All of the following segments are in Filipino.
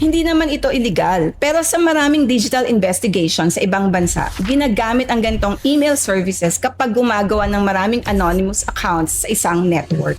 Hindi naman ito illegal, pero sa maraming digital investigation sa ibang bansa, ginagamit ang ganitong email services kapag gumagawa ng maraming anonymous accounts sa isang network.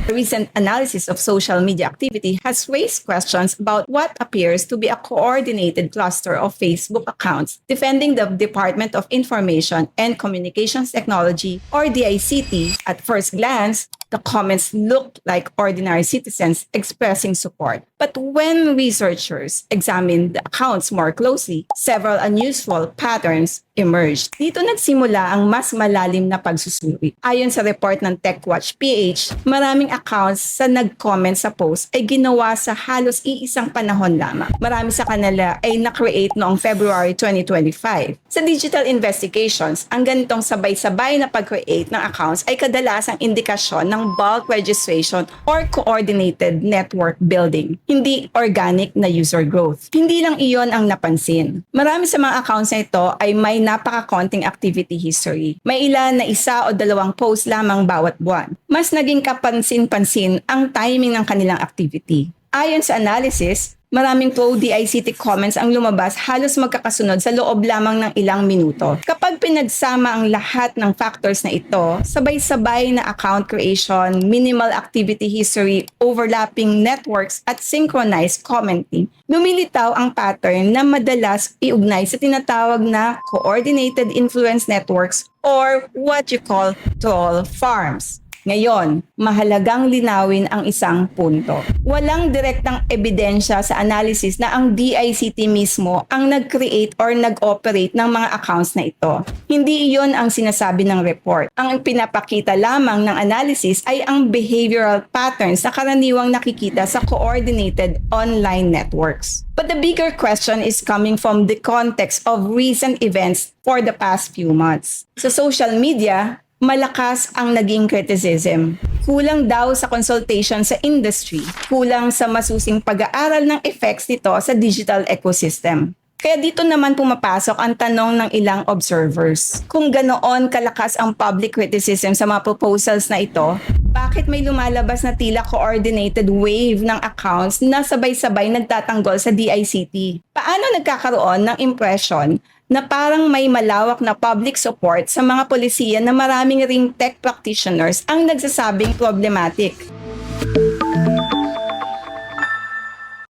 A recent analysis of social media activity has raised questions about what appears to be a coordinated cluster of Facebook accounts defending the Department of Information and Communications Technology, or DICT. At first glance, the comments looked like ordinary citizens expressing support. But when researchers examined the accounts more closely, several unusual patterns emerged. Dito nagsimula ang mas malalim na pagsusuri. Ayon sa report ng TechWatch PH, maraming accounts sa nag-comment sa post ay ginawa sa halos iisang panahon lamang. Marami sa kanila ay na-create noong February 2025. Sa digital investigations, ang ganitong sabay-sabay na pag-create ng accounts ay kadalasang indikasyon ng bulk registration or coordinated network building, hindi organic na user growth. Hindi lang iyon ang napansin. Marami sa mga accounts na ito ay may napaka-konting activity history. May ilan na 1 o 2 posts lamang bawat buwan. Mas naging kapansin-pansin ang timing ng kanilang activity. Ayon sa analysis, maraming pro-DICT comments ang lumabas halos magkakasunod sa loob lamang ng ilang minuto. Kapag pinagsama ang lahat ng factors na ito, sabay-sabay na account creation, minimal activity history, overlapping networks at synchronized commenting, lumilitaw ang pattern na madalas iugnay sa tinatawag na coordinated influence networks or what you call troll farms. Ngayon, mahalagang linawin ang isang punto. Walang direktang ebidensya sa analysis na ang DICT mismo ang nag-create or nag-operate ng mga accounts na ito. Hindi iyon ang sinasabi ng report. Ang pinapakita lamang ng analysis ay ang behavioral patterns na karaniwang nakikita sa coordinated online networks. But the bigger question is coming from the context of recent events for the past few months. Sa social media, malakas ang naging criticism. Kulang daw sa consultation sa industry, kulang sa masusing pag-aaral ng effects nito sa digital ecosystem. Kaya dito naman pumapasok ang tanong ng ilang observers. Kung ganoon kalakas ang public criticism sa mga proposals na ito, bakit may lumalabas na tila coordinated wave ng accounts na sabay-sabay nagtatanggol sa DICT? Paano nagkakaroon ng impression na parang may malawak na public support sa mga polisiya na maraming ring tech practitioners ang nagsasabing problematic?